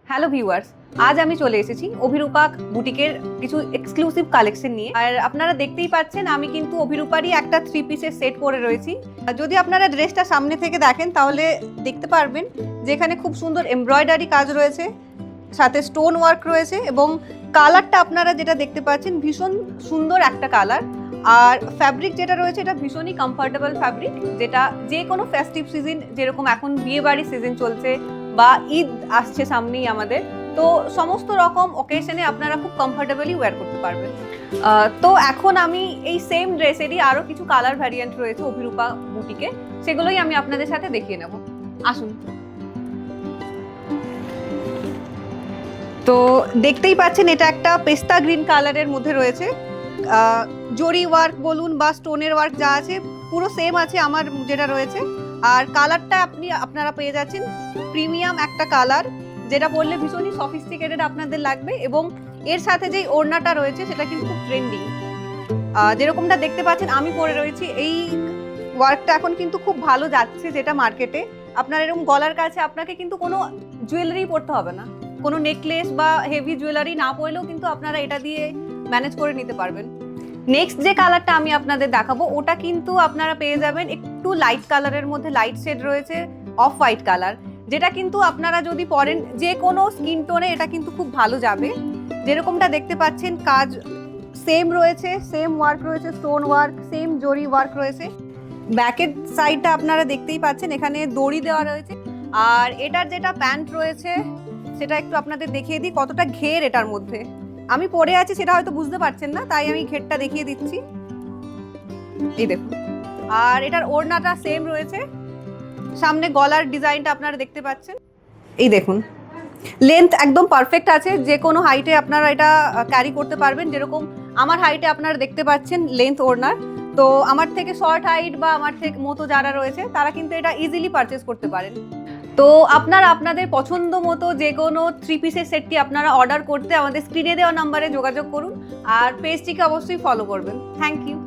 Hello viewers, আজ আমি চলে এসেছি অভিরূপা বুটিকের কিছু এক্সক্লুসিভ কালেকশন নিয়ে। আর আপনারা দেখতেই পাচ্ছেন আমি কিন্তু অভিরূপারই একটা 3 পিসের সেট পরে রয়েছি। যদি আপনারা ড্রেসটা সামনে থেকে দেখেন তাহলে দেখতে পারবেন যে এখানে খুব সুন্দর এমব্রয়ডারি কাজ রয়েছে, সাথে স্টোন ওয়ার্ক রয়েছে এবং কালারটা আপনারা যেটা দেখতে পাচ্ছেন ভীষণ সুন্দর একটা কালার। আর ফ্যাব্রিক যেটা রয়েছে এটা ভীষণই কমফোর্টেবল ফ্যাব্রিক, যেটা যে কোনো ফেস্টিভ সিজন, যেরকম এখন বিয়ে বাড়ির সিজন চলছে বা ঈদ আসছে সামনেই আমাদের, তো সমস্ত রকম ওকেশনে আপনারা খুব কমফোর্টেবলি ওয়্যার করতে পারবেন। তো এখন আমি এই সেম ড্রেসেরই আরও কিছু কালার ভ্যারিয়েন্ট রয়েছে অভিরূপা বুটিকে, সেগুলোই আমি আপনাদের সাথে দেখিয়ে নেব। আসুন। তো দেখতেই পাচ্ছেন এটা একটা পেস্তা গ্রিন কালারের মধ্যে রয়েছে। জরি ওয়ার্ক বলুন বা স্টোনের ওয়ার্ক যা আছে পুরো সেম আছে আমার যেটা রয়েছে। আর কালারটা আপনারা পেয়ে যাচ্ছেন প্রিমিয়াম একটা কালার, যেটা পরলে ভীষণই সফিস্টিকেটেড আপনাদের লাগবে। এবং এর সাথে যেই ওড়নাটা রয়েছে সেটা কিন্তু খুব ট্রেন্ডিং, যেরকমটা দেখতে পাচ্ছেন আমি পরে রয়েছি। এই ওয়ার্কটা এখন কিন্তু খুব ভালো যাচ্ছে, যেটা মার্কেটে আপনার এরকম গলার কাছে আপনাকে কিন্তু কোনো জুয়েলারি পরতে হবে না, কোনো নেকলেস বা হেভি জুয়েলারি না পরলেও কিন্তু আপনারা এটা দিয়ে ম্যানেজ করে নিতে পারবেন। নেক্সট যে কালারটা আমি আপনাদের দেখাবো ওটা কিন্তু আপনারা পেয়ে যাবেন একটু লাইট কালারের মধ্যে, লাইট শেড রয়েছে, অফ হোয়াইট কালার, যেটা কিন্তু আপনারা যদি পরেন যে কোনো স্কিন টোনে এটা কিন্তু খুব ভালো যাবে। যেরকমটা দেখতে পাচ্ছেন কাজ সেম রয়েছে, সেম ওয়ার্ক রয়েছে, স্টোন ওয়ার্ক, সেম জরি ওয়ার্ক রয়েছে। ব্যাকের সাইডটা আপনারা দেখতেই পাচ্ছেন এখানে দড়ি দেওয়া রয়েছে। আর এটার যেটা প্যান্ট রয়েছে সেটা একটু আপনাদের দেখিয়ে দিই কতটা ঘের এটার মধ্যে। আমি পরে আছি সেটা হয়তো বুঝতে পারছেন না, তাই আমি ঘেরটা দেখিয়ে দিচ্ছি। এই দেখুন। আর এটার ওড়নাটা সেম রয়েছে, সামনে গলার ডিজাইনটা আপনারা দেখতে পাচ্ছেন। এই দেখুন, লেন্থ একদম পারফেক্ট আছে, যে কোনো হাইটে আপনারা এটা ক্যারি করতে পারবেন। যেরকম আমার হাইটে আপনারা দেখতে পাচ্ছেন লেন্থ ওড়নার, তো আমার থেকে শর্ট হাইট বা আমার থেকে মতো যারা রয়েছে তারা কিন্তু এটা ইজিলি পারচেস করতে পারেন। তো আপনারা আপনাদের পছন্দ মতো যে কোনো 3 পিসের সেটটি আপনারা অর্ডার করতে আমাদের স্ক্রিনে দেওয়া নাম্বারে যোগাযোগ করুন আর পেজটিকে অবশ্যই ফলো করবেন। Thank you.